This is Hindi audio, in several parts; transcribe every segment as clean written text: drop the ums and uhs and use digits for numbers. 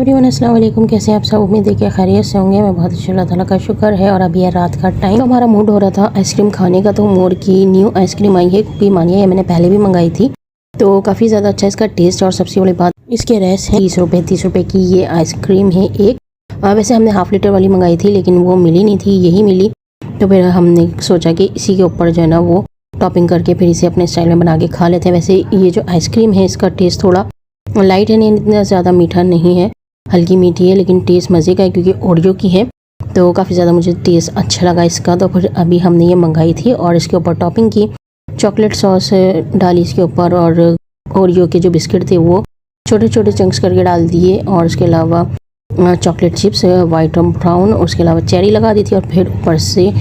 एवरीवन, अस्सलाम वालेकुम। कैसे हैं आप सब? उम्मीद है कि खैरियत से होंगे। मैं बहुत अच्छी, अल्लाह ताला का शुक्र है। और अभी है रात का टाइम, तो हमारा मूड हो रहा था आइसक्रीम खाने का। तो मोर की न्यू आइसक्रीम आई है, कुकी मानिया। ये मैंने पहले भी मंगाई थी, तो काफ़ी ज़्यादा अच्छा इसका टेस्ट। और सबसे बड़ी बात इसके रेस है 30 रुपये की ये आइसक्रीम है एक। वैसे हमने हाफ़ लीटर वाली मंगाई थी, लेकिन वो मिली नहीं थी, यही मिली। तो फिर हमने सोचा कि इसी के ऊपर जो है ना वो टॉपिंग करके फिर इसे अपने स्टाइल में बना के खा लेते हैं। वैसे ये जो आइसक्रीम है इसका टेस्ट थोड़ा लाइट है, नहीं इतना ज़्यादा मीठा नहीं है, हल्की मीठी है, लेकिन टेस्ट मज़े का है क्योंकि ओरियो की है। तो काफ़ी ज़्यादा मुझे टेस्ट अच्छा लगा इसका। तो फिर अभी हमने ये मंगाई थी और इसके ऊपर टॉपिंग की, चॉकलेट सॉस डाली इसके ऊपर, और ओरियो के जो बिस्किट थे वो छोटे छोटे चंक्स करके डाल दिए, और उसके अलावा चॉकलेट चिप्स वाइट और ब्राउन, और उसके अलावा चेरी लगा दी थी, और फिर ऊपर से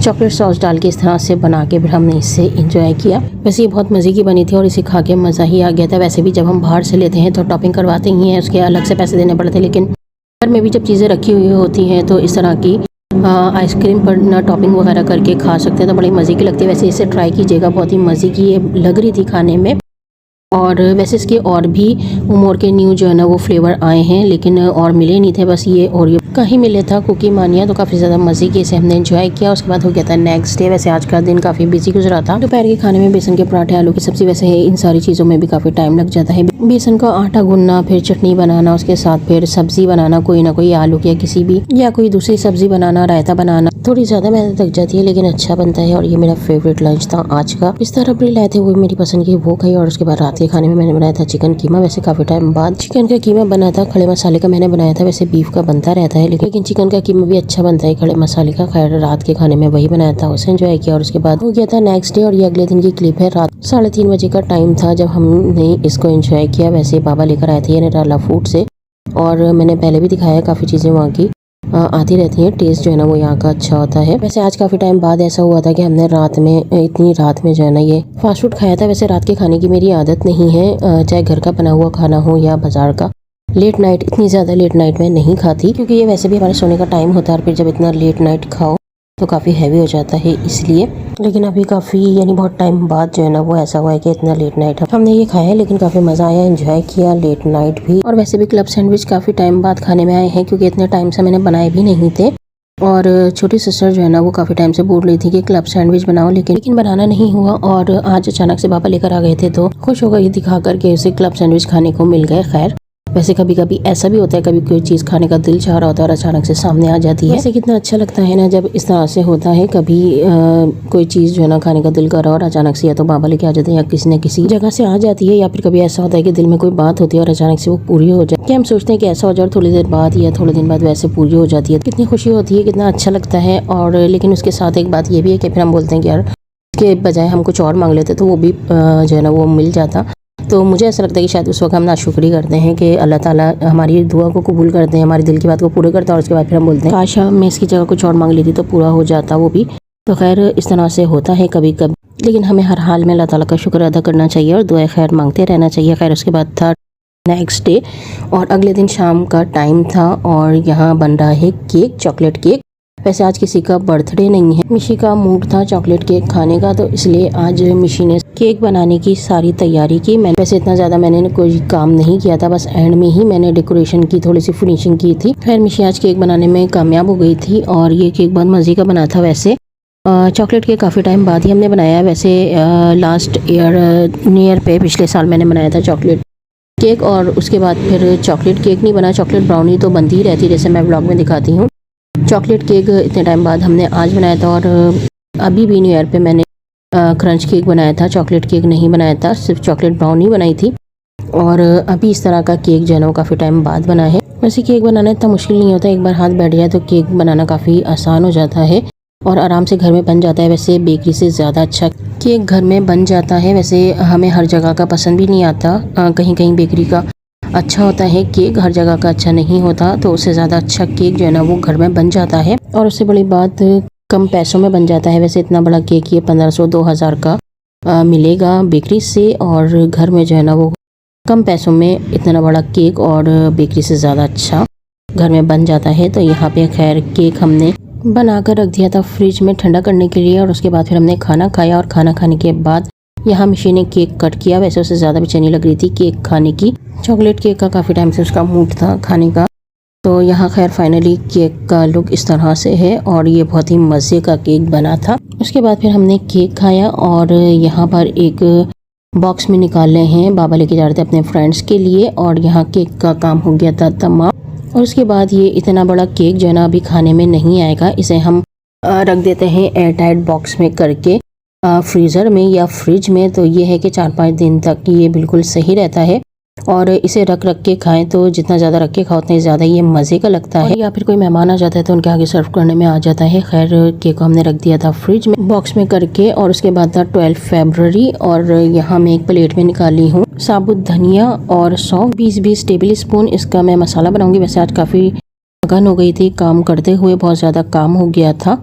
चॉकलेट सॉस डाल के इस तरह से बना के फिर हमने इससे इंजॉय किया। वैसे ये बहुत मज़े की बनी थी और इसे खा के मज़ा ही आ गया था। वैसे भी जब हम बाहर से लेते हैं तो टॉपिंग करवाते ही हैं, उसके अलग से पैसे देने पड़ते हैं, लेकिन घर में भी जब चीज़ें रखी हुई होती हैं तो इस तरह की आइसक्रीम पर ना टॉपिंग वगैरह करके खा सकते हैं, तो बड़ी मज़े की लगती है। वैसे इसे ट्राई कीजिएगा, बहुत ही मज़े की ये लग रही थी खाने में। और वैसे इसके और भी मोर के न्यू जो है ना वो फ्लेवर आए हैं, लेकिन और मिले नहीं थे, बस ये ओरियो का ही मिले था, कुकी मानिया। तो काफ़ी ज़्यादा मज़े की इसे हमने एंजॉय किया। उसके बाद हो गया था नेक्स्ट डे। वैसे आज का दिन काफ़ी बिजी गुजरा था। दोपहर के खाने में बेसन के पराठे, आलू की सब्ज़ी, वैसे इन सारी चीज़ों में भी काफ़ी टाइम लग जाता है। बेसन का आटा गूंदना, फिर चटनी बनाना, उसके साथ फिर सब्ज़ी बनाना, कोई ना कोई आलू की या किसी भी या कोई दूसरी सब्ज़ी बनाना, रायता बनाना, थोड़ी ज़्यादा मेहनत लग जाती है, लेकिन अच्छा बनता है। और ये मेरा फेवरेट लंच था आज का। इस तरह भी लाए थे, वो मेरी पसंद की, वो खाई। और उसके बाद रात के खाने में मैंने बनाया था चिकन कीमा। वैसे काफ़ी टाइम बाद चिकन का कीमा बना था, खड़े मसाले का मैंने बनाया था। वैसे बीफ का बनता रहता है, लेकिन चिकन का कीमा भी अच्छा बनता है खड़े मसाले का। खैर रात के खाने में वही बनाया था, उसे एंजॉय किया। और उसके बाद हो गया था नेक्स्ट डे, और ये अगले दिन की क्लिप है। रात 3:30 बजे का टाइम था जब हमने इसको एंजॉय किया। वैसे बाबा लेकर आए थे ये निराला फूड से, और मैंने पहले भी दिखाया काफ़ी चीज़ें वहाँ की आती रहती हैं। टेस्ट जो है ना वो यहाँ का अच्छा होता है। वैसे आज काफ़ी टाइम बाद ऐसा हुआ था कि हमने इतनी रात में जो है ना ये फास्ट फूड खाया था। वैसे रात के खाने की मेरी आदत नहीं है, चाहे घर का बना हुआ खाना हो या बाज़ार का। लेट नाइट, इतनी ज़्यादा लेट नाइट में नहीं खाती, क्योंकि ये वैसे भी हमारे सोने का टाइम होता है, और फिर जब इतना लेट नाइट खाओ तो काफ़ी हैवी हो जाता है, इसलिए। लेकिन अभी काफ़ी यानी बहुत टाइम बाद जो है ना वो ऐसा हुआ है कि इतना लेट नाइट हमने ये खाया है, लेकिन काफ़ी मज़ा आया, एंजॉय किया लेट नाइट भी। और वैसे भी क्लब सैंडविच काफ़ी टाइम बाद खाने में आए हैं, क्योंकि इतने टाइम से मैंने बनाए भी नहीं थे। और छोटी सिस्टर जो है ना वो काफ़ी टाइम से बोल रही थी कि क्लब सैंडविच बनाओ, लेकिन बनाना नहीं हुआ। और आज अचानक से पापा लेकर आ गए थे, तो खुश हो गई दिखा करके उसे क्लब सैंडविच खाने को मिल गए। खैर वैसे कभी कभी ऐसा भी होता है, कभी कोई चीज़ खाने का दिल चाह रहा होता है और अचानक से सामने आ जाती है। वैसे कितना अच्छा लगता है ना जब इस तरह से होता है। कभी कोई चीज़ जो है ना खाने का दिल कर रहा है और अचानक से या तो बाबा लेके आ जाते हैं या किसी न किसी जगह से आ जाती है, या फिर कभी ऐसा होता है कि दिल में कोई बात होती है और अचानक से वो पूरी हो जाए। कि हम सोचते हैं कि ऐसा हो जाए, थोड़ी देर बाद या थोड़े दिन बाद वैसे पूरी हो जाती है। कितनी खुशी होती है, कितना अच्छा लगता है। और लेकिन उसके साथ एक बात ये भी है कि फिर हम बोलते हैं कि यार इसके बजाय हम कुछ और मांग लेते तो वो भी जो है ना वो मिल जाता। तो मुझे ऐसा लगता है कि शायद उस वक्त हम नाशुक्री करते हैं कि अल्लाह ताला हमारी दुआ को कबूल करते हैं, हमारे दिल की बात को पूरा करता है, और उसके बाद फिर हम बोलते हैं काश मैं इसकी जगह कुछ और मांग लेती तो पूरा हो जाता वो भी। तो खैर इस तरह से होता है कभी कभी, लेकिन हमें हर हाल में अल्लाह ताला का शुक्र अदा करना चाहिए और दुआ खैर मांगते रहना चाहिए। खैर उसके बाद था नेक्स्ट डे, और अगले दिन शाम का टाइम था, और यहाँ बन रहा है केक, चॉकलेट केक। वैसे आज किसी का बर्थडे नहीं है, मिशी का मूड था चॉकलेट केक खाने का, तो इसलिए आज मिशी ने केक बनाने की सारी तैयारी की। मैंने वैसे इतना ज़्यादा मैंने कोई काम नहीं किया था, बस एंड में ही मैंने डेकोरेशन की, थोड़ी सी फिनिशिंग की थी। फिर मिशी आज केक बनाने में कामयाब हो गई थी, और ये केक बहुत मज़े का बना था। वैसे चॉकलेट केक काफ़ी टाइम बाद ही हमने बनाया है। वैसे लास्ट ईयर न्यू ईयर पे पिछले साल मैंने बनाया था चॉकलेट केक, और उसके बाद फिर चॉकलेट केक नहीं बना, चॉकलेट ब्राउनी तो बनती ही रहती है, जैसे मैं ब्लॉग में दिखाती हूँ। चॉकलेट केक इतने टाइम बाद हमने आज बनाया था। और अभी भी न्यू ईयर पे मैंने क्रंच केक बनाया था, चॉकलेट केक नहीं बनाया था, सिर्फ चॉकलेट ब्राउनी बनाई थी। और अभी इस तरह का केक जो है ना वो काफ़ी टाइम बाद बना है। वैसे केक बनाना इतना मुश्किल नहीं होता, एक बार हाथ बैठ जाए तो केक बनाना काफ़ी आसान हो जाता है और आराम से घर में बन जाता है। वैसे बेकरी से ज़्यादा अच्छा केक घर में बन जाता है। वैसे हमें हर जगह का पसंद भी नहीं आता, कहीं कहीं बेकरी का अच्छा होता है केक, हर जगह का अच्छा नहीं होता, तो उससे ज़्यादा अच्छा केक जो है ना वो घर में बन जाता है, और उससे बड़ी बात कम पैसों में बन जाता है। वैसे इतना बड़ा केक ये 1500-2000 का मिलेगा बेकरी से, और घर में जो है ना वो कम पैसों में इतना बड़ा केक और बेकरी से ज़्यादा अच्छा घर में बन जाता है। तो यहाँ पे खैर केक हमने बना कर रख दिया था फ्रिज में ठंडा करने के लिए, और उसके बाद फिर हमने खाना खाया, और खाना खाने के बाद यहाँ मिशी ने केक कट किया। वैसे उससे ज़्यादा बेचैनी लग रही थी केक खाने की, चॉकलेट केक का काफ़ी टाइम से उसका मूड था खाने का। तो यहाँ खैर फाइनली केक का लुक इस तरह से है और ये बहुत ही मज़े का केक बना था। उसके बाद फिर हमने केक खाया और यहाँ पर एक बॉक्स में निकाले हैं, बाबा लेके जा रहे थे अपने फ्रेंड्स के लिए और यहाँ केक का काम हो गया था तमाम। और उसके बाद ये इतना बड़ा केक जो है ना अभी खाने में नहीं आएगा, इसे हम रख देते हैं एयर टाइट बॉक्स में करके फ्रीज़र में या फ्रिज में। तो ये है कि 4-5 दिन तक ये बिल्कुल सही रहता है और इसे रख रख के खाएं तो जितना ज़्यादा रख के खाओ उतना ज़्यादा ये मज़े का लगता है। या फिर कोई मेहमान आ जाता है तो उनके आगे सर्व करने में आ जाता है। खैर केक को हमने रख दिया था फ्रिज में बॉक्स में करके और उसके बाद था 12 फरवरी और यहाँ मैं एक प्लेट में निकाली हूँ साबुत धनिया और सौंफ 20-20 टेबल स्पून। इसका मैं मसाला बनाऊंगी। वैसे आज काफ़ी थकान हो गई थी, काम करते हुए बहुत ज़्यादा काम हो गया था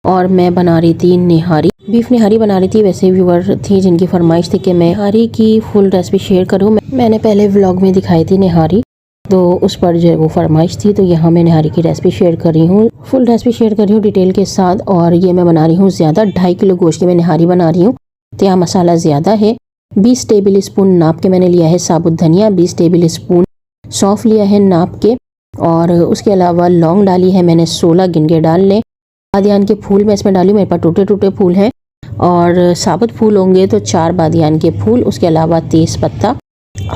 और मैं बना रही थी निहारी, बीफ निहारी बना रही थी। वैसे व्यूअर थी जिनकी फरमाइश थी कि मैं निहारी की फुल रेसिपी शेयर करूं। मैंने पहले व्लॉग में दिखाई थी निहारी, तो उस पर जो है वो फरमाइश थी, तो यहाँ मैं निहारी की रेसिपी शेयर कर रही हूँ, फुल रेसिपी शेयर कर रही हूँ डिटेल के साथ। और ये मैं बना रही हूँ ज़्यादा, 2.5 किलो गोश्त की मैं निहारी बना रही हूँ तो यहाँ मसाला ज़्यादा है। 20 टेबल स्पून नाप के मैंने लिया है साबुत धनिया, 20 टेबल स्पून सौंफ लिया है नाप के और उसके अलावा लौंग डाली है मैंने 16 गिन के डाल लें। बादियान के फूल मैं इसमें डाली, मेरे पास टूटे टूटे फूल हैं और साबुत फूल होंगे तो 4 बादियान के फूल, उसके अलावा तेज़ पत्ता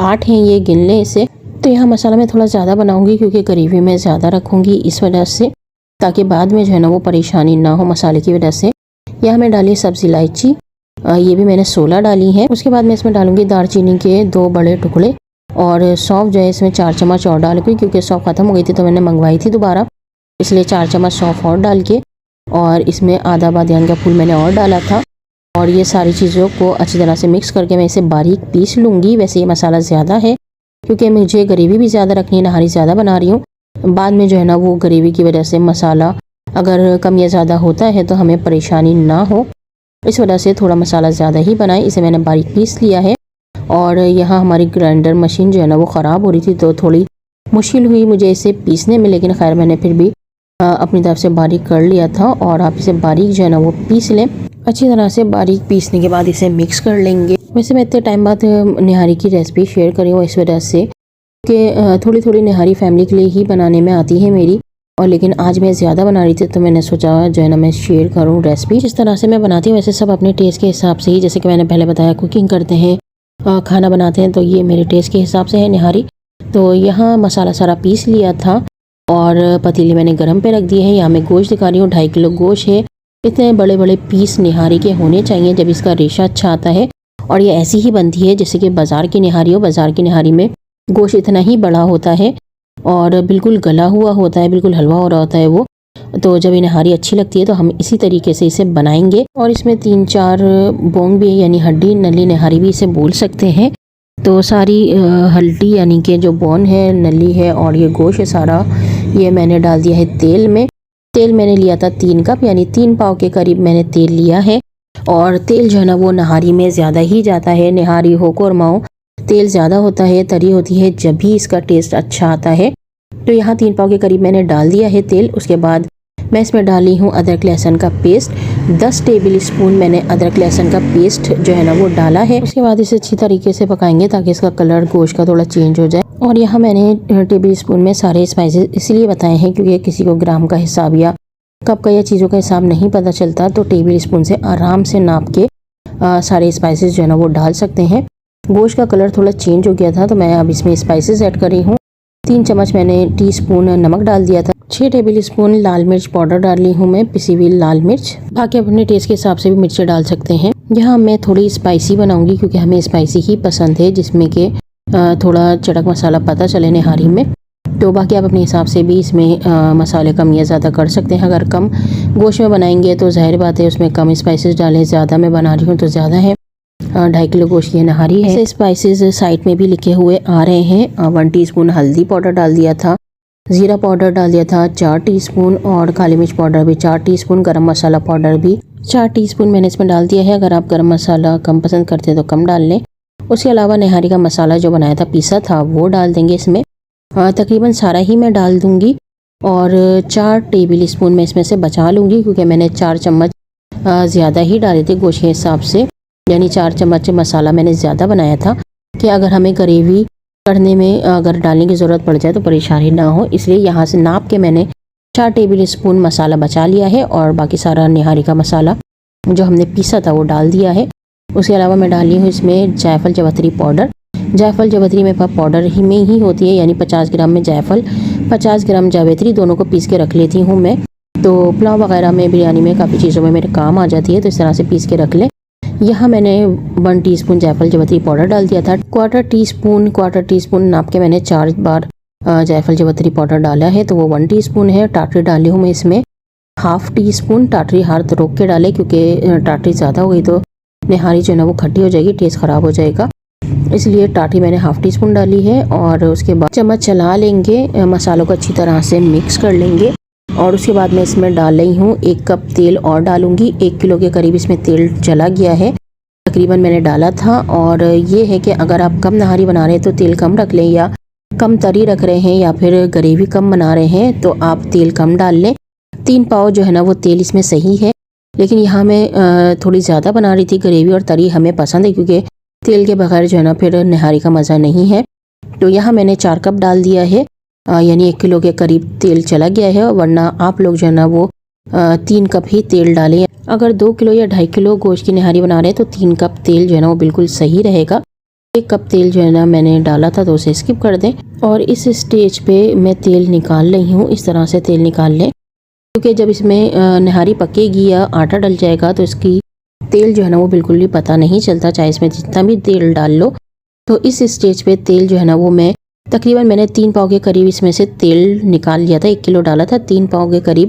8 हैं, ये गिन लें इसे। तो यहाँ मसाला मैं थोड़ा ज़्यादा बनाऊंगी क्योंकि ग्रेवी में ज़्यादा रखूंगी इस वजह से, ताकि बाद में जो है ना वो परेशानी ना हो मसाले की वजह से। यहाँ मैं डाली सब्ज़ी इलायची, ये भी मैंने 16 डाली है। उसके बाद मैं इसमें डालूंगी दालचीनी के 2 बड़े टुकड़े और सौंफ जो है इसमें 4 चम्मच और डालूंगी क्योंकि सौंफ ख़त्म हो गई थी तो मैंने मंगवाई थी दोबारा, इसलिए 4 चम्मच सौंफ और डाल के और इसमें आधा बादियान का फूल मैंने और डाला था। और ये सारी चीज़ों को अच्छी तरह से मिक्स करके मैं इसे बारीक पीस लूँगी। वैसे ये मसाला ज़्यादा है क्योंकि मुझे ग्रेवी भी ज़्यादा रखनी है, नहारी ज़्यादा बना रही हूँ। बाद में जो है ना वो ग्रेवी की वजह से मसाला अगर कम या ज़्यादा होता है तो हमें परेशानी ना हो, इस वजह से थोड़ा मसाला ज़्यादा ही बनाए। इसे मैंने बारीक पीस लिया है और यहाँ हमारी ग्राइंडर मशीन जो है ना वो ख़राब हो रही थी तो थोड़ी मुश्किल हुई मुझे इसे पीसने में, लेकिन खैर मैंने फिर भी अपनी तरफ से बारीक कर लिया था। और आप इसे बारीक जो है ना वो पीस लें अच्छी तरह से। बारीक पीसने के बाद इसे मिक्स कर लेंगे। वैसे मैं इतने टाइम बाद निहारी की रेसिपी शेयर करी हूँ इस वजह से कि थोड़ी थोड़ी निहारी फैमिली के लिए ही बनाने में आती है मेरी, और लेकिन आज मैं ज़्यादा बना रही थी तो मैंने सोचा जो है ना मैं शेयर करूँ रेसिपी। जिस तरह से मैं बनाती हूँ वैसे सब अपने टेस्ट के हिसाब से ही, जैसे कि मैंने पहले बताया कुकिंग करते हैं, खाना बनाते हैं, तो ये मेरे टेस्ट के हिसाब से है निहारी। तो यहाँ मसाला सारा पीस लिया था और पतीली मैंने गरम पे रख दी है। यहाँ मैं गोश्त दिखा रही हूँ, 2.5 किलो गोश्त है। इतने बड़े बड़े पीस निहारी के होने चाहिए जब इसका रेशा अच्छा आता है, और ये ऐसी ही बनती है जैसे कि बाज़ार की निहारी हो। बाज़ार की निहारी में गोश्त इतना ही बड़ा होता है और बिल्कुल गला हुआ होता है, बिल्कुल हलवा हो रहा होता है वो। तो जब ये निहारी अच्छी लगती है तो हम इसी तरीके से इसे बनाएंगे। और इसमें 3-4 बोंग भी है, यानी हड्डी, नली निहारी भी इसे बोल सकते हैं। तो सारी हल्दी यानी कि जो बोन है, नली है और ये गोश्त है सारा, ये मैंने डाल दिया है तेल में। तेल मैंने लिया था 3 कप, यानी 3 पाव के करीब मैंने तेल लिया है। और तेल जो है ना वो निहारी में ज़्यादा ही जाता है, निहारी हो कोरमा हो, तेल ज़्यादा होता है, तरी होती है, जब भी इसका टेस्ट अच्छा आता है। तो यहाँ 3 पाव के करीब मैंने डाल दिया है तेल। उसके बाद मैं इसमें डाली हूँ अदरक लहसुन का पेस्ट, 10 टेबल स्पून मैंने अदरक लहसुन का पेस्ट जो है ना वो डाला है। उसके बाद इसे अच्छी तरीके से पकाएंगे ताकि इसका कलर गोश्त का थोड़ा चेंज हो जाए। और यहाँ मैंने टेबल स्पून में सारे स्पाइसेस इसलिए बताए हैं क्योंकि किसी को ग्राम का हिसाब या कप का या चीज़ों का हिसाब नहीं पता चलता, तो टेबल स्पून से आराम से नाप के सारे स्पाइसेस जो है ना वो डाल सकते हैं। गोश्त का कलर थोड़ा चेंज हो गया था तो मैं अब इसमें स्पाइसेस ऐड कर रही हूँ। 3 चम्मच मैंने टीस्पून नमक डाल दिया था, 6 टेबल स्पून लाल मिर्च पाउडर डाली हूँ मैं, पिसी हुई लाल मिर्च। बाकी अपने टेस्ट के हिसाब से भी मिर्चें डाल सकते हैं। यहाँ मैं थोड़ी स्पाइसी बनाऊंगी क्योंकि हमें स्पाइसी ही पसंद है, जिसमें कि थोड़ा चटक मसाला पता चले निहारी में। तो बाकी आप अपने हिसाब से भी इसमें मसाले कम या ज़्यादा कर सकते हैं। अगर कम गोश्त में बनाएंगे तो जाहिर बात है उसमें कम स्पाइसेस डालें, ज़्यादा मैं बना रही हूँ तो ज़्यादा है। 2.5 किलो गोश्त की नहारी है। स्पाइसेस साइड में भी लिखे हुए आ रहे हैं। 1 टीस्पून हल्दी पाउडर डाल दिया था, ज़ीरा पाउडर डाल दिया था 4 टीस्पून, और काली मिर्च पाउडर भी 4 टीस्पून, गरम मसाला पाउडर भी 4 टीस्पून मैंने इसमें डाल दिया है। अगर आप गरम मसाला कम पसंद करते हैं तो कम डाल लें। उसके अलावा निहारी का मसाला जो बनाया था, पीसा था, वो डाल देंगे इसमें। तकरीबन सारा ही मैं डाल दूँगी और 4 टेबल स्पून मैं इसमें से बचा लूँगी क्योंकि मैंने 4 चम्मच ज़्यादा ही डाले थे गोश्त के हिसाब से, यानी 4 चम्मच मसाला मैंने ज़्यादा बनाया था कि अगर हमें ग्रेवी करने में अगर डालने की ज़रूरत पड़ जाए तो परेशानी ना हो, इसलिए यहाँ से नाप के मैंने 4 टेबल स्पून मसाला बचा लिया है और बाकी सारा निहारी का मसाला जो हमने पीसा था वो डाल दिया है। उसके अलावा मैं डाली हूँ इसमें जायफल जावित्री पाउडर। जायफल जावित्री मेरे पास पाउडर ही में ही होती है, यानी 50 ग्राम में जायफल 50 ग्राम जावित्री दोनों को पीस के रख लेती हूँ मैं। तो पुलाव वगैरह में, बिरयानी में, काफ़ी चीज़ों में मेरे काम आ जाती है, तो इस तरह से पीस के रख लें। यहाँ मैंने 1 टीस्पून जायफल जावित्री पाउडर डाल दिया था। क्वार्टर टी स्पून नाप के मैंने 4 बार जायफल जावित्री पाउडर डाला है, तो वो 1 टीस्पून है। टाटरी डाली हूँ मैं इसमें 1/2 टीस्पून। टाटरी हाथ रोक के डाले, क्योंकि टाटरी ज़्यादा हो गई तो निहारी जो है ना वो खट्टी हो जाएगी, टेस्ट ख़राब हो जाएगा, इसलिए टाटरी मैंने 1/2 टीस्पून डाली है। और उसके बाद चम्मच चला लेंगे, मसालों को अच्छी तरह से मिक्स कर लेंगे। और उसके बाद मैं इसमें डाल रही हूँ 1 कप तेल और डालूंगी। 1 किलो के करीब इसमें तेल चला गया है तकरीबन, मैंने डाला था। और ये है कि अगर आप कम नहारी बना रहे हैं तो तेल कम रख लें, या कम तरी रख रहे हैं, या फिर ग्रेवी कम बना रहे हैं तो आप तेल कम डाल लें। 3 पाव जो है ना वो तेल इसमें सही है, लेकिन यहाँ मैं थोड़ी ज़्यादा बना रही थी। ग्रेवी और तरी हमें पसंद है, क्योंकि तेल के बगैर जो है ना फिर निहारी का मज़ा नहीं है। तो यहाँ मैंने 4 कप डाल दिया है, यानी 1 किलो के करीब तेल चला गया है। वरना आप लोग जो है ना वो 3 कप ही तेल डालें। अगर 2 किलो या 2.5 किलो गोश्त की निहारी बना रहे हैं तो 3 कप तेल जो है ना वो बिल्कुल सही रहेगा। 1 कप तेल जो है ना मैंने डाला था, तो उसे स्किप कर दें। और इस स्टेज पे मैं तेल निकाल रही हूँ, इस तरह से तेल निकाल लें, क्योंकि जब इसमें निहारी पकेगी या आटा डल जाएगा तो इसकी तेल जो है ना वो बिल्कुल भी पता नहीं चलता, चाहे इसमें जितना भी तेल डाल लो। तो इस स्टेज पे तेल जो है ना वो तकरीबन मैंने 3 पाव के करीब इसमें से तेल निकाल लिया था। 1 किलो डाला था, 3 पाव के करीब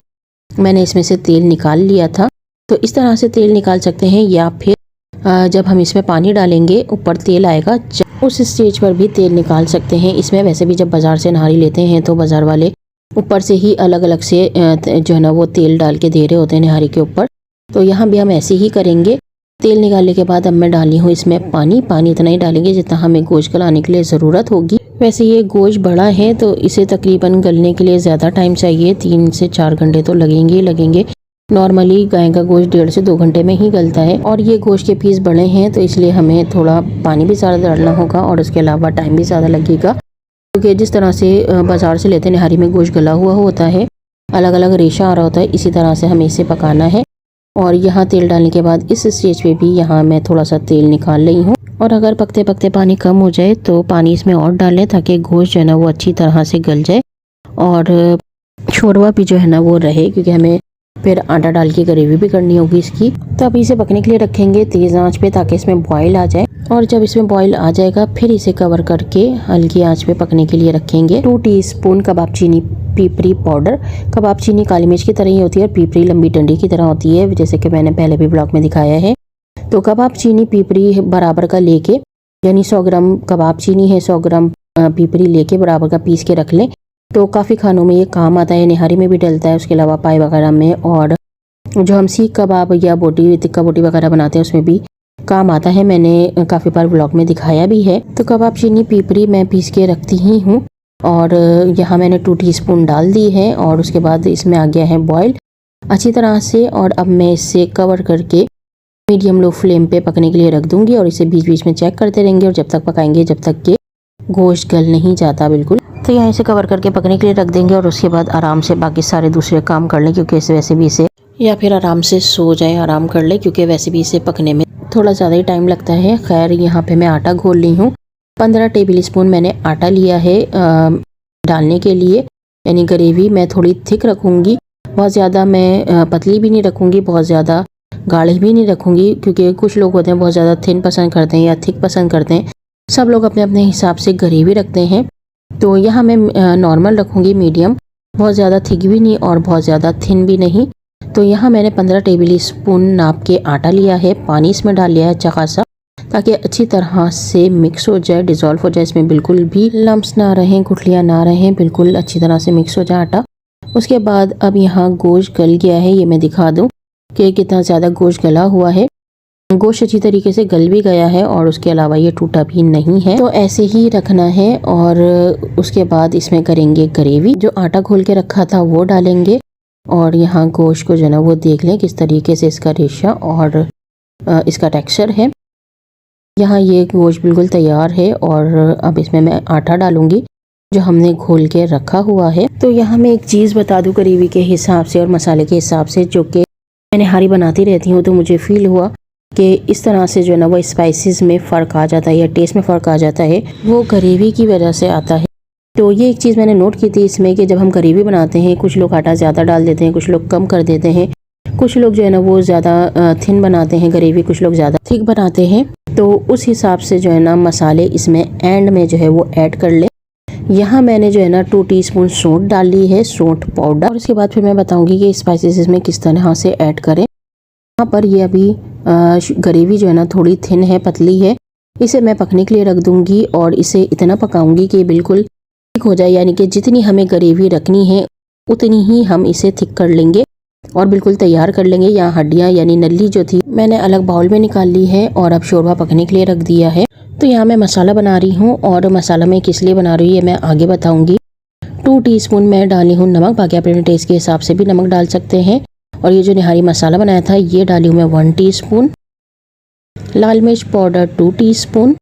मैंने इसमें से तेल निकाल लिया था। तो इस तरह से तेल निकाल सकते हैं, या फिर जब हम इसमें पानी डालेंगे ऊपर तेल आएगा, उस स्टेज पर भी तेल निकाल सकते हैं। इसमें वैसे भी जब बाज़ार से निहारी लेते हैं तो बाज़ार वाले ऊपर से ही अलग अलग से जो है ना वो तेल डाल के दे रहे होते हैं निहारी के ऊपर। तो यहाँ भी हम ऐसे ही करेंगे। तेल निकालने के बाद अब मैं डाली हूँ इसमें पानी इतना ही डालेंगे जितना हमें गोश्त गलाने के लिए ज़रूरत होगी। वैसे ये गोश्त बड़ा है तो इसे तकरीबन गलने के लिए ज़्यादा टाइम चाहिए, 3 से 4 घंटे तो लगेंगे ही लगेंगे। नॉर्मली गाय का गोश्त 1.5 से 2 घंटे में ही गलता है, और ये गोश्त के पीस बड़े हैं तो इसलिए हमें थोड़ा पानी भी ज़्यादा डालना होगा, और उसके अलावा टाइम भी ज़्यादा लगेगा, क्योंकि जिस तरह से बाज़ार से लेते हैं निहारी में गोश्त गला हुआ होता है, अलग अलग रेशा आ रहा होता है, इसी तरह से हमें इसे पकाना है। और यहाँ तेल डालने के बाद इस स्टेज पे भी यहाँ मैं थोड़ा सा तेल निकाल रही हूँ। और अगर पकते पकते पानी कम हो जाए तो पानी इसमें और डाल लें, ताकि गोश्त जो है ना वो अच्छी तरह से गल जाए और शोरबा भी जो है ना वो रहे, क्योंकि हमें फिर आटा डाल के ग्रेवी भी करनी होगी इसकी। तो अब इसे पकने के लिए रखेंगे तेज़ आंच पे, ताकि इसमें बॉयल आ जाए। और जब इसमें बॉयल आ जाएगा फिर इसे कवर करके हल्की आंच पे पकने के लिए रखेंगे। 2 टीस्पून कबाब चीनी पीपरी पाउडर। कबाब चीनी काली मिर्च की तरह ही होती है, पीपरी लंबी डंडी की तरह होती है, जैसे कि मैंने पहले भी ब्लॉग में दिखाया है। तो कबाब चीनी पीपरी बराबर का लेके, यानी 100 ग्राम कबाब चीनी है, 100 ग्राम पीपरी लेके बराबर का पीस के रख लें। तो काफ़ी खानों में ये काम आता है, निहारी में भी डलता है, उसके अलावा पाई वगैरह में, और जो हम सीख कबाब या बोटी टिक्का बोटी वगैरह बनाते हैं उसमें भी काम आता है। मैंने काफ़ी बार ब्लॉग में दिखाया भी है। तो कबाब चीनी पीपरी मैं पीस के रखती ही हूँ, और यहाँ मैंने 2 टीस्पून डाल दी है। और उसके बाद इसमें आ गया है बॉयल अच्छी तरह से, और अब मैं इसे कवर करके मीडियम लो फ्लेम पे पकने के लिए रख दूंगी, और इसे बीच बीच में चेक करते रहेंगे, और जब तक पकाएंगे जब तक कि गोश्त गल नहीं जाता बिल्कुल। तो यहाँ इसे कवर करके पकने के लिए रख देंगे, और उसके बाद आराम से बाकी सारे दूसरे काम कर लें, क्योंकि इसे वैसे भी इसे, या फिर आराम से सो जाए, आराम कर ले, क्योंकि वैसे भी इसे पकने में थोड़ा ज़्यादा ही टाइम लगता है। खैर यहाँ पे मैं आटा घोल ली हूँ। 15 टेबल स्पून मैंने आटा लिया है डालने के लिए, यानी ग्रेवी मैं थोड़ी थिक रखूँगी, बहुत ज़्यादा मैं पतली भी नहीं रखूँगी, बहुत ज़्यादा गाढ़ी भी नहीं रखूँगी, क्योंकि कुछ लोग होते हैं बहुत ज़्यादा थिन पसंद करते हैं या थिक पसंद करते हैं। सब लोग अपने अपने हिसाब से ग्रेवी रखते हैं। तो यहाँ मैं नॉर्मल रखूँगी, मीडियम, बहुत ज़्यादा थिक भी नहीं और बहुत ज़्यादा थिन भी नहीं। तो यहाँ मैंने 15 टेबल स्पून नाप के आटा लिया है, पानी इसमें डाल लिया है अच्छा खासा, ताकि अच्छी तरह से मिक्स हो जाए, डिज़ोल्व हो जाए, इसमें बिल्कुल भी लम्स ना रहें, गुठलियाँ ना रहें, बिल्कुल अच्छी तरह से मिक्स हो जाए आटा। उसके बाद अब यहाँ गोश्त गल गया है, ये मैं दिखा दूँ कि कितना ज़्यादा गोश्त गला हुआ है। गोश्त अच्छी तरीके से गल भी गया है, और उसके अलावा ये टूटा भी नहीं है। तो ऐसे ही रखना है, और उसके बाद इसमें करेंगे ग्रेवी। जो आटा घोल के रखा था वो डालेंगे, और यहाँ गोश्त को जो ना वो देख लें किस तरीके से इसका रेशा और इसका टेक्सचर है। यहाँ ये गोश्त बिल्कुल तैयार है और अब इसमें मैं आटा डालूंगी जो हमने घोल के रखा हुआ है। तो यहाँ मैं एक चीज़ बता दूँ ग्रेवी के हिसाब से और मसाले के हिसाब से, जो कि मैं निहारी बनाती रहती हूँ तो मुझे फील हुआ कि इस तरह से जो है ना वो स्पाइसेस में फ़र्क आ जाता है या टेस्ट में फ़र्क आ जाता है, वो ग्रेवी की वजह से आता है। तो ये एक चीज़ मैंने नोट की थी इसमें कि जब हम ग्रेवी बनाते हैं कुछ लोग आटा ज़्यादा डाल देते हैं, कुछ लोग कम कर देते हैं, कुछ लोग जो है ना वो ज़्यादा थिन बनाते हैं ग्रेवी, कुछ लोग ज़्यादा थिक बनाते हैं। तो उस हिसाब से जो है ना मसाले इसमें एंड में जो है वो ऐड कर ले। यहाँ मैंने जो है ना 2 टीस्पून सौंठ डाल ली है, सौंठ पाउडर। और इसके बाद फिर मैं बताऊंगी कि स्पाइसेस इसमें किस तरह से ऐड करें। यहाँ पर ये अभी ग्रेवी जो है ना थोड़ी थिन है, पतली है, इसे मैं पकने के लिए रख दूंगी और इसे इतना पकाऊंगी कि बिल्कुल थिक हो जाए, यानी कि जितनी हमें ग्रेवी रखनी है उतनी ही हम इसे थिक कर लेंगे और बिल्कुल तैयार कर लेंगे। यहाँ हड्डियाँ यानी नली जो थी मैंने अलग बाउल में निकाल ली है और अब शोरबा पकने के लिए रख दिया है। तो यहाँ मैं मसाला बना रही हूँ और मसाला मैं किस लिए बना रही हूँ ये मैं आगे बताऊँगी। 2 टीस्पून मैं डाली हूँ नमक, बाकी अपने टेस्ट के हिसाब से भी नमक डाल सकते हैं। और ये जो निहारी मसाला बनाया था ये डाली हूँ मैं 1 टीस्पून, लाल मिर्च पाउडर 2 टीस्पून,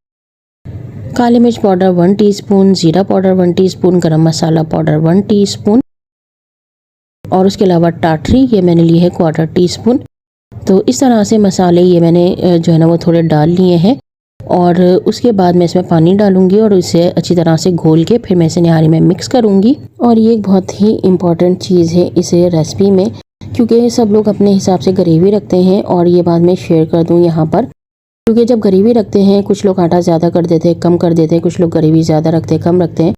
काली मिर्च पाउडर 1 टीस्पून, जीरा पाउडर 1 टीस्पून, गरम मसाला पाउडर 1 टीस्पून और उसके अलावा टाटरी ये मैंने ली है 1/4 टीस्पून। तो इस तरह से मसाले ये मैंने जो है ना वो थोड़े डाल लिए हैं और उसके बाद मैं इसमें पानी डालूंगी और इसे अच्छी तरह से घोल के फिर मैं इसे निहारी में मिक्स करूंगी। और ये एक बहुत ही इम्पॉर्टेंट चीज़ है इस रेसिपी में, क्योंकि सब लोग अपने हिसाब से ग्रेवी रखते हैं और ये बात मैं शेयर कर दूं यहाँ पर, क्योंकि जब ग्रेवी रखते हैं कुछ लोग आटा ज़्यादा कर देते हैं, कम कर देते हैं, कुछ लोग ग्रेवी ज़्यादा रखते हैं, कम रखते हैं,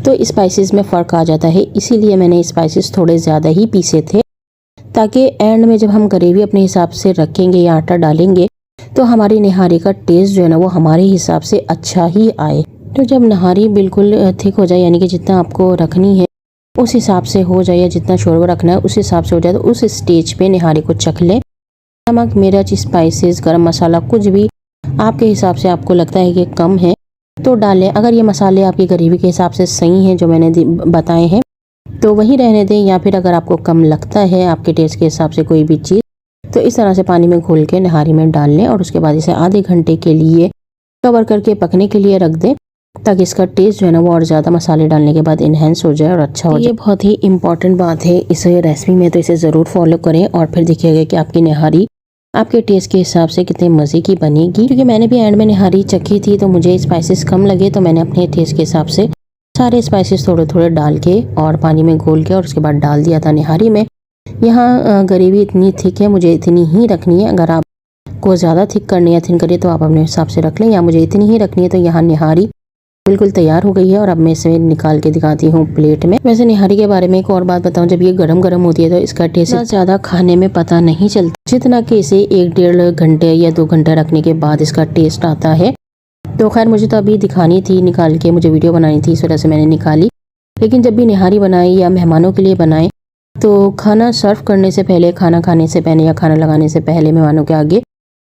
तो स्पाइसेस में फ़र्क आ जाता है। इसीलिए मैंने स्पाइसेस थोड़े ज़्यादा ही पीसे थे, ताकि एंड में जब हम ग्रेवी अपने हिसाब से रखेंगे या आटा डालेंगे तो हमारी निहारी का टेस्ट जो है ना वो हमारे हिसाब से अच्छा ही आए। तो जब निहारी बिल्कुल थिक हो जाए, यानी कि जितना आपको रखनी है उस हिसाब से हो जाए या जितना शोरबा रखना है उस हिसाब से हो जाए, तो उस स्टेज पे निहारी को चख लें। नमक, मिर्च, स्पाइसेस, गरम मसाला कुछ भी आपके हिसाब से आपको लगता है कि कम है तो डालें। अगर ये मसाले आपकी ग्रेवी के हिसाब से सही हैं जो मैंने बताए हैं तो वही रहने दें, या फिर अगर आपको कम लगता है आपके टेस्ट के हिसाब से कोई भी चीज़ तो इस तरह से पानी में घोल के निहारी में डाल लें और उसके बाद इसे आधे घंटे के लिए कवर करके पकने के लिए रख दें, ताकि इसका टेस्ट जो है ना वो और ज़्यादा मसाले डालने के बाद इन्हेंस हो जाए और अच्छा हो जाए। ये बहुत ही इंपॉर्टेंट बात है इस रेसिपी में, तो इसे ज़रूर फॉलो करें और फिर देखिएगा कि आपकी निहारी आपके टेस्ट के हिसाब से कितने मज़े की बनेगी। क्योंकि मैंने भी एंड में निहारी चखी थी तो मुझे स्पाइसेस कम लगे, तो मैंने अपने टेस्ट के हिसाब से सारे स्पाइसेस थोड़े थोड़े डाल के और पानी में घोल के और उसके बाद डाल दिया था निहारी में। यहाँ ग्रेवी इतनी थिक है, मुझे इतनी ही रखनी है। अगर आपको ज़्यादा थिक करनी या थिन करिए तो आप अपने हिसाब से रख लें, या मुझे इतनी ही रखनी है। तो यहाँ निहारी बिल्कुल तैयार हो गई है और अब मैं इसे निकाल के दिखाती हूँ प्लेट में। वैसे निहारी के बारे में एक और बात बताऊँ, जब ये गरम गरम होती है तो इसका टेस्ट ज़्यादा खाने में पता नहीं चलता, जितना कि इसे 1-1.5 घंटे या 2 घंटे रखने के बाद इसका टेस्ट आता है। तो खैर मुझे तो अभी दिखानी थी निकाल के, मुझे वीडियो बनानी थी, इस वजह से मैंने निकाली। लेकिन जब भी निहारी बनाए या मेहमानों के लिए बनाएं तो खाना सर्व करने से पहले, खाना खाने से पहले या खाना लगाने से पहले मेहमानों के आगे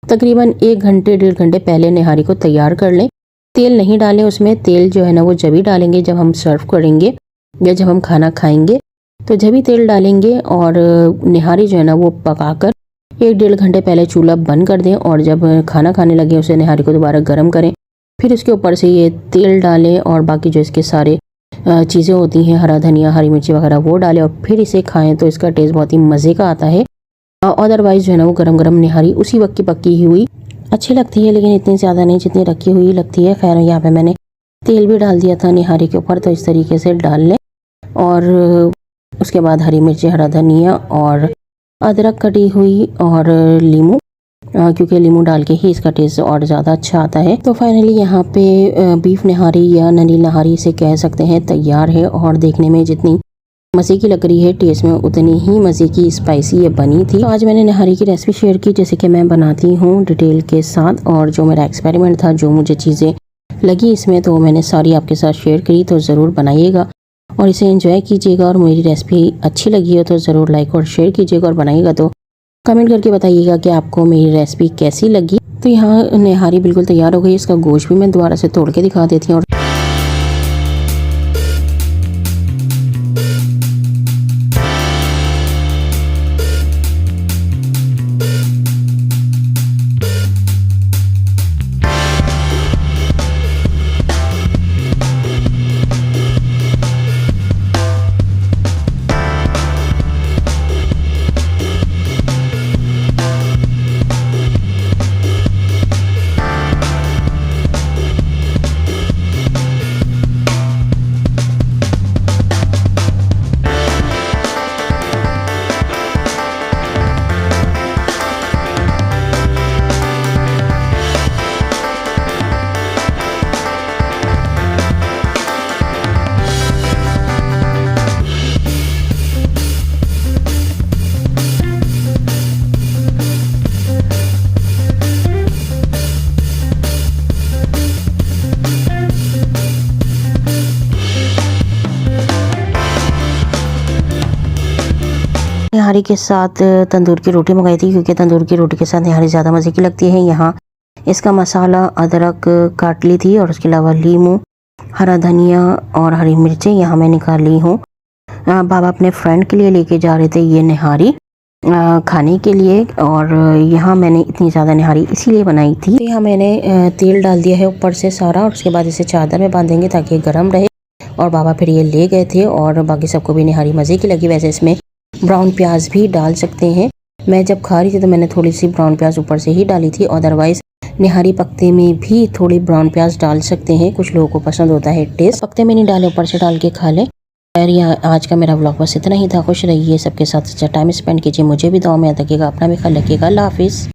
तकरीबन 1 घंटे 1.5 घंटे पहले निहारी को तैयार कर लें। तेल नहीं डालें उसमें, तेल जो है ना वो जब ही डालेंगे जब हम सर्व करेंगे या जब हम खाना खाएंगे, तो जब ही तेल डालेंगे। और निहारी जो है ना वो पकाकर 1-1.5 घंटे पहले चूल्हा बंद कर दें और जब खाना खाने लगे उसे निहारी को दोबारा गर्म करें, फिर उसके ऊपर से ये तेल डालें और बाकी जो इसके सारे चीज़ें होती हैं, हरा धनिया, हरी मिर्ची वगैरह, वो डालें और फिर इसे खाएं तो इसका टेस्ट बहुत ही मज़े का आता है। अदरवाइज़ जो है ना वो गरम गरम निहारी उसी वक्त की पकी हुई अच्छी लगती है, लेकिन इतनी ज़्यादा नहीं जितनी रखी हुई लगती है। खैर यहाँ पे मैंने तेल भी डाल दिया था निहारी के ऊपर, तो इस तरीके से डाल लें। और उसके बाद हरी मिर्ची, हरा धनिया और अदरक कटी हुई और लीमू, क्योंकि लीमू डाल के ही इसका टेस्ट और ज़्यादा अच्छा आता है। तो फाइनली यहाँ पे बीफ निहारी या नली निहारी इसे कह सकते हैं तैयार है और देखने में जितनी मज़े की लग रही है टेस्ट में उतनी ही मज़े की स्पाइसी ये बनी थी। तो आज मैंने निहारी की रेसिपी शेयर की जैसे कि मैं बनाती हूँ डिटेल के साथ, और जो मेरा एक्सपेरिमेंट था, जो मुझे चीज़ें लगी इसमें, तो मैंने सारी आपके साथ शेयर करी। तो ज़रूर बनाइएगा और इसे एंजॉय कीजिएगा, और मेरी रेसिपी अच्छी लगी हो तो ज़रूर लाइक और शेयर कीजिएगा, और बनाइएगा तो कमेंट करके बताइएगा कि आपको मेरी रेसिपी कैसी लगी। तो यहाँ निहारी बिल्कुल तैयार हो गई। इसका गोश्त भी मैं दोबारा से तोड़ के दिखा देती हूँ। निहारी के साथ तंदूर की रोटी मंगाई थी, क्योंकि तंदूर की रोटी के साथ निहारी ज़्यादा मज़े की लगती है। यहाँ इसका मसाला अदरक काट ली थी और उसके अलावा लीमू, हरा धनिया और हरी मिर्चें यहाँ मैं निकाल ली हूँ। बाबा अपने फ्रेंड के लिए लेके जा रहे थे ये निहारी खाने के लिए, और यहाँ मैंने इतनी ज़्यादा निहारी इसीलिए बनाई थी। तो यहाँ मैंने तेल डाल दिया है ऊपर से सारा, और उसके बाद इसे चादर में बांधेंगे ताकि गर्म रहे। और बाबा फिर ये ले गए थे, और बाकी सबको भी निहारी मज़े की लगी। वैसे इसमें ब्राउन प्याज भी डाल सकते हैं। मैं जब खा रही थी तो मैंने थोड़ी सी ब्राउन प्याज ऊपर से ही डाली थी, अदरवाइज़ निहारी पत्ते में भी थोड़ी ब्राउन प्याज डाल सकते हैं, कुछ लोगों को पसंद होता है टेस्ट। पत्ते में नहीं डाले, ऊपर से डाल के खा लें। और यहाँ आज का मेरा व्लॉग बस इतना ही था। खुश रहिए, सबके साथ अच्छा टाइम स्पेंड कीजिए, मुझे भी दुआ में याद रखिएगा, अपना भी ख्याल रखिएगा। अल्लाह हाफिज़।